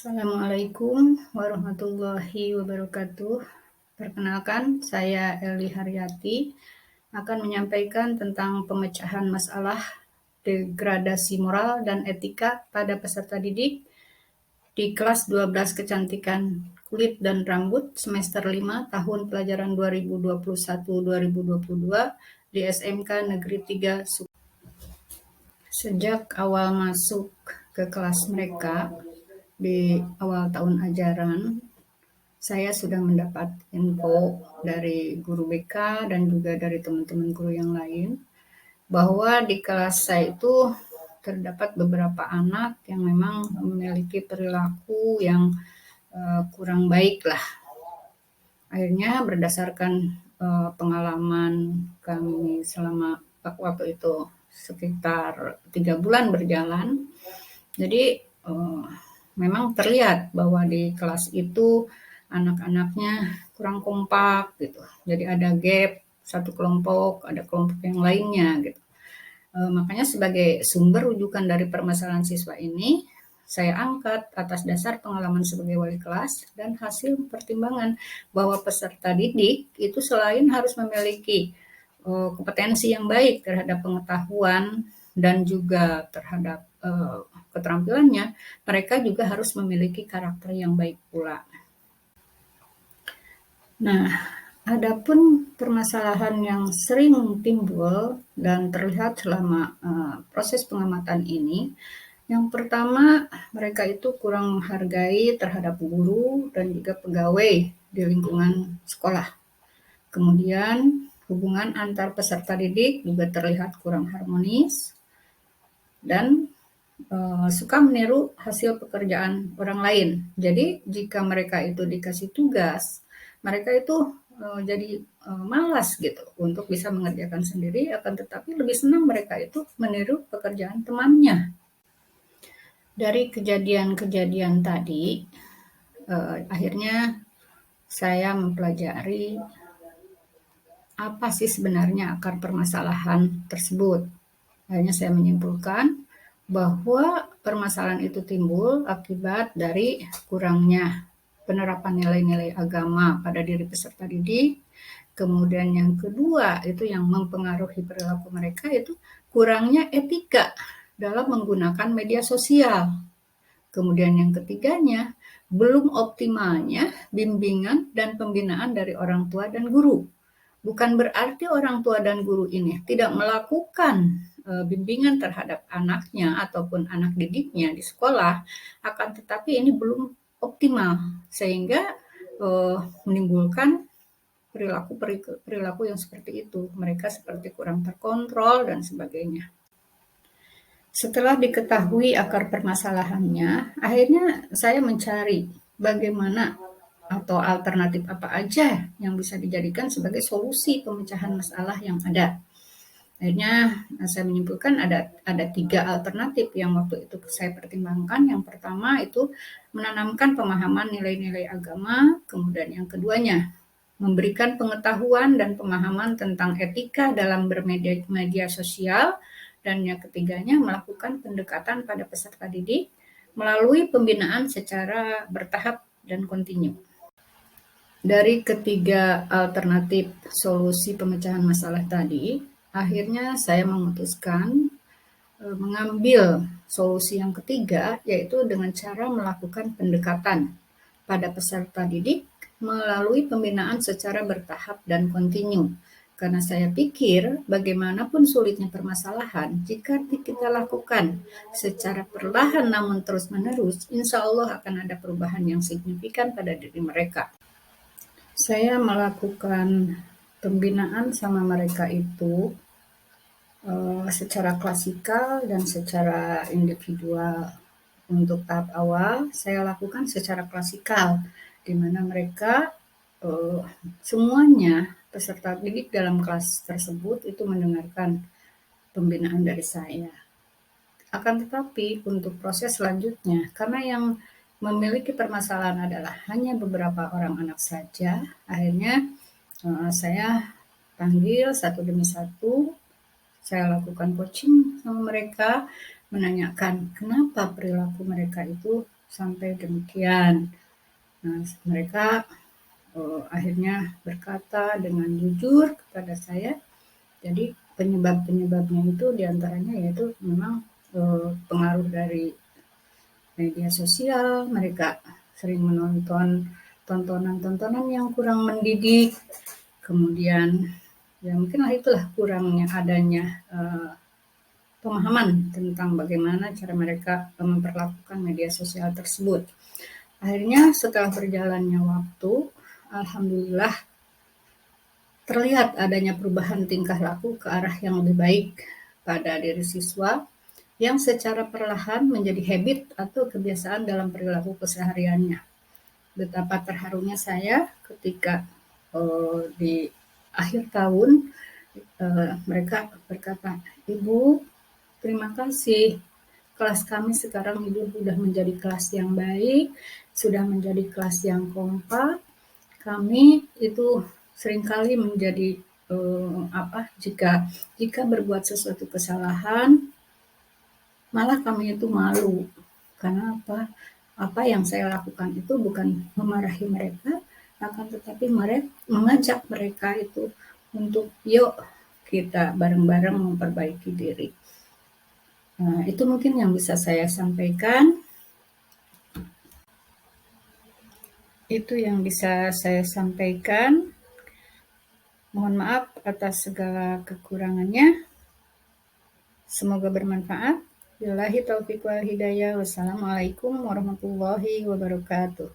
Assalamualaikum warahmatullahi wabarakatuh. Perkenalkan, saya Eli Haryati akan menyampaikan tentang pemecahan masalah degradasi moral dan etika pada peserta didik di kelas 12 kecantikan kulit dan rambut semester 5 tahun pelajaran 2021-2022 di SMK Negeri 3 Sejak awal masuk ke kelas mereka di awal tahun ajaran, saya sudah mendapat info dari guru BK dan juga dari teman-teman guru yang lain bahwa di kelas saya itu terdapat beberapa anak yang memang memiliki perilaku yang kurang baik lah. Akhirnya berdasarkan pengalaman kami selama waktu itu sekitar 3 bulan berjalan, jadi memang terlihat bahwa di kelas itu anak-anaknya kurang kompak gitu. Jadi ada gap, satu kelompok, ada kelompok yang lainnya gitu. Makanya sebagai sumber rujukan dari permasalahan siswa ini, saya angkat atas dasar pengalaman sebagai wali kelas dan hasil pertimbangan bahwa peserta didik itu selain harus memiliki kompetensi yang baik terhadap pengetahuan dan juga terhadap keterampilannya, mereka juga harus memiliki karakter yang baik pula. Nah, adapun permasalahan yang sering timbul dan terlihat selama proses pengamatan ini, yang pertama mereka itu kurang menghargai terhadap guru dan juga pegawai di lingkungan sekolah. Kemudian hubungan antar peserta didik juga terlihat kurang harmonis dan suka meniru hasil pekerjaan orang lain. Jadi jika mereka itu dikasih tugas, mereka itu jadi malas gitu untuk bisa mengerjakan sendiri, akan tetapi lebih senang mereka itu meniru pekerjaan temannya. Dari kejadian-kejadian tadi, akhirnya saya mempelajari apa sih sebenarnya akar permasalahan tersebut. Akhirnya saya menyimpulkan bahwa permasalahan itu timbul akibat dari kurangnya penerapan nilai-nilai agama pada diri peserta didik. Kemudian yang kedua itu yang mempengaruhi perilaku mereka itu kurangnya etika dalam menggunakan media sosial. Kemudian yang ketiganya belum optimalnya bimbingan dan pembinaan dari orang tua dan guru. Bukan berarti orang tua dan guru ini tidak melakukan bimbingan terhadap anaknya ataupun anak didiknya di sekolah, akan tetapi ini belum optimal sehingga menimbulkan perilaku yang seperti itu. Mereka seperti kurang terkontrol dan sebagainya. Setelah diketahui akar permasalahannya, akhirnya saya mencari bagaimana atau alternatif apa aja yang bisa dijadikan sebagai solusi pemecahan masalah yang ada. Akhirnya saya menyimpulkan ada 3 alternatif yang waktu itu saya pertimbangkan. Yang pertama itu menanamkan pemahaman nilai-nilai agama, kemudian yang keduanya memberikan pengetahuan dan pemahaman tentang etika dalam bermedia sosial, dan yang ketiganya melakukan pendekatan pada peserta didik melalui pembinaan secara bertahap dan kontinu. Dari ketiga alternatif solusi pemecahan masalah tadi, akhirnya saya memutuskan mengambil solusi yang ketiga, yaitu dengan cara melakukan pendekatan pada peserta didik melalui pembinaan secara bertahap dan kontinu. Karena saya pikir bagaimanapun sulitnya permasalahan, jika kita lakukan secara perlahan namun terus-menerus, insya Allah akan ada perubahan yang signifikan pada diri mereka. Saya melakukan pembinaan sama mereka itu secara klasikal dan secara individual. Untuk tahap awal, saya lakukan secara klasikal, di mana mereka semuanya peserta didik dalam kelas tersebut itu mendengarkan pembinaan dari saya. Akan tetapi untuk proses selanjutnya, karena yang memiliki permasalahan adalah hanya beberapa orang anak saja, akhirnya saya panggil satu demi satu, saya lakukan coaching sama mereka menanyakan kenapa perilaku mereka itu sampai demikian. Nah, mereka akhirnya berkata dengan jujur kepada saya, jadi penyebab-penyebabnya itu diantaranya yaitu memang pengaruh dari media sosial, mereka sering menonton tontonan-tontonan yang kurang mendidik, kemudian ya mungkinlah itulah kurangnya adanya pemahaman tentang bagaimana cara mereka memperlakukan media sosial tersebut. Akhirnya setelah berjalannya waktu, alhamdulillah terlihat adanya perubahan tingkah laku ke arah yang lebih baik pada diri siswa yang secara perlahan menjadi habit atau kebiasaan dalam perilaku kesehariannya. Betapa terharunya saya ketika di akhir tahun mereka berkata, "Ibu, terima kasih. Kelas kami sekarang itu sudah menjadi kelas yang baik, sudah menjadi kelas yang kompak. Kami itu seringkali menjadi jika berbuat sesuatu kesalahan, malah kami itu malu. Karena apa? Apa yang saya lakukan itu bukan memarahi mereka, akan tetapi mengajak mereka itu untuk yuk kita bareng-bareng memperbaiki diri." Nah, itu mungkin yang bisa saya sampaikan. Itu yang bisa saya sampaikan. Mohon maaf atas segala kekurangannya. Semoga bermanfaat. Billahi taufiq wal hidayah. Wassalamualaikum warahmatullahi wabarakatuh.